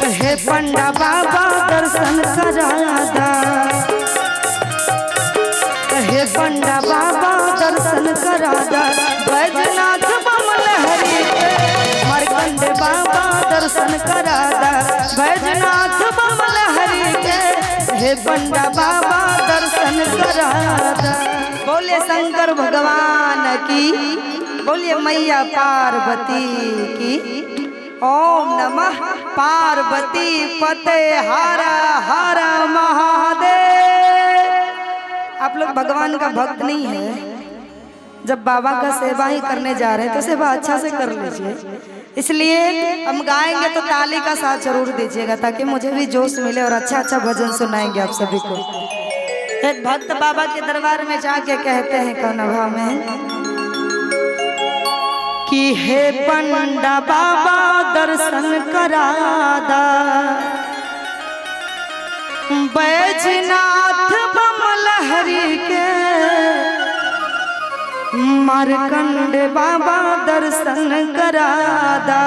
हे पंडा बाबा दर्शन करादा, हे पंडा बाबा दर्शन करादा, बैजनाथ बमल हरि के मार्कंडे बाबा दर्शन करादा, बैजनाथ बमल हरि के हे पंडा बाबा दर्शन करादा। बोले शंकर भगवान की, बोलिए मैया पार्वती की। ओम नमः पार्वती पते हर हर महादेव। आप लोग भगवान का भक्त नहीं है, जब बाबा का सेवा ही करने जा रहे हैं तो सेवा अच्छा से कर लीजिए। इसलिए हम गाएंगे तो ताली का साथ जरूर दीजिएगा, ताकि मुझे भी जोश मिले और अच्छा अच्छा भजन सुनाएंगे आप सभी को। एक भक्त बाबा के दरबार में जाके कहते हैं कौन भाव में कि हे पंडा बाबा दर्शन करादा, बैजनाथ बमल हरि के मार्कंडे बाबा दर्शन करादा,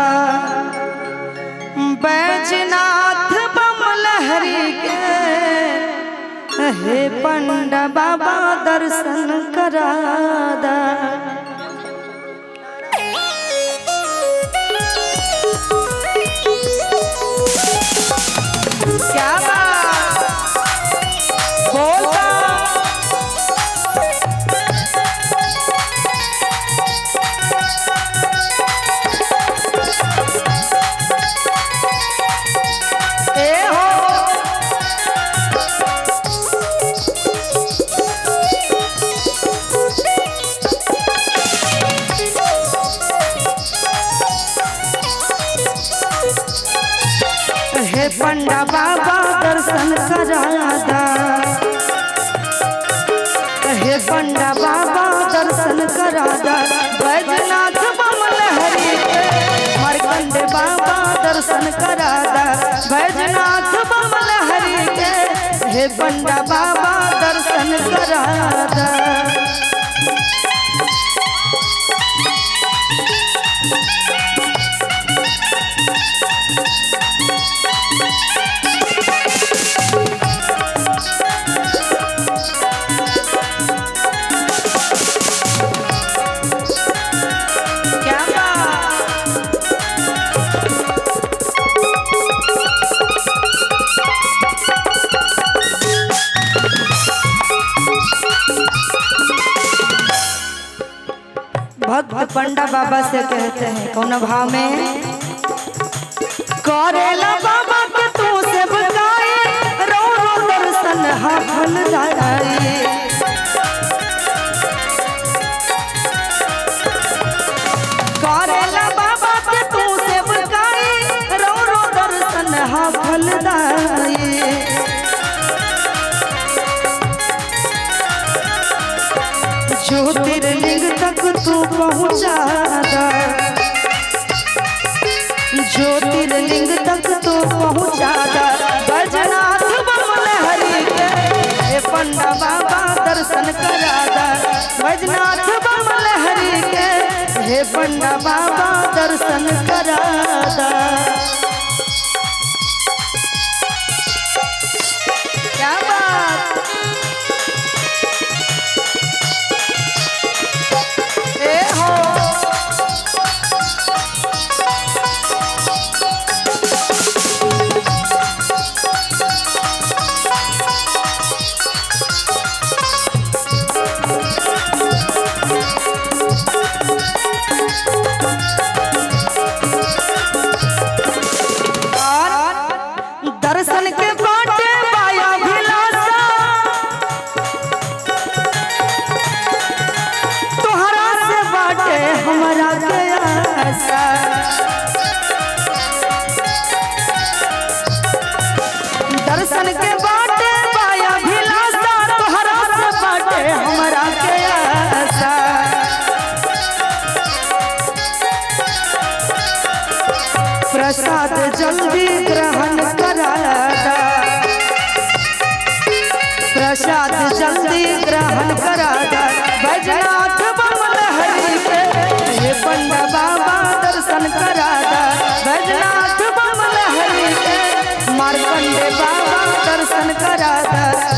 बैजनाथ बमल हरि के हे पंडा बाबा दर्शन करादा। क्या बात बोलता ए हो। हे पंडा बाबा दर्शन करादा, हे पंडा बाबा दर्शन करादा, बैजनाथ बमल हरि के मार्कंडे बाबा दर्शन करादा, बैजनाथ बमल हरि के हे पंडा बाबा दर्शन करादा। भक्त पंडा बाबा से कहते हैं कौन भाव में, करेला बाबा के तू से बताए, रो रो दर्शन हाफल जाए। करेला बाबा के तू से बताए, रो रो दर्शन हाफल जाए। ज्योतिर्लिंग तक तू पहुँचादा, ज्योतिर्लिंग तक तू पहुँचादा, बैजनाथ बमल हरि के हे पंडा बाबा दर्शन करादा, बैजनाथ बमल हरि के हे पंडा बाबा दर्शन करादा। क्या बात ए हो। दर्शन के बाटे पाया भिलासा, तोहरा से बाटे हमारा के आशा। दर्शन के बाटे पाया भिलासा, तोहरा से बाटे हमारा के आशा। प्रसाद जल्दी ग्रहण करादा, प्रसाद जल्दी ग्रहण करादा, बैजनाथ बमल हरि के हे पंडा बाबा दर्शन करादा, बैजनाथ बमल हरि के पांडे बाबा दर्शन करा दा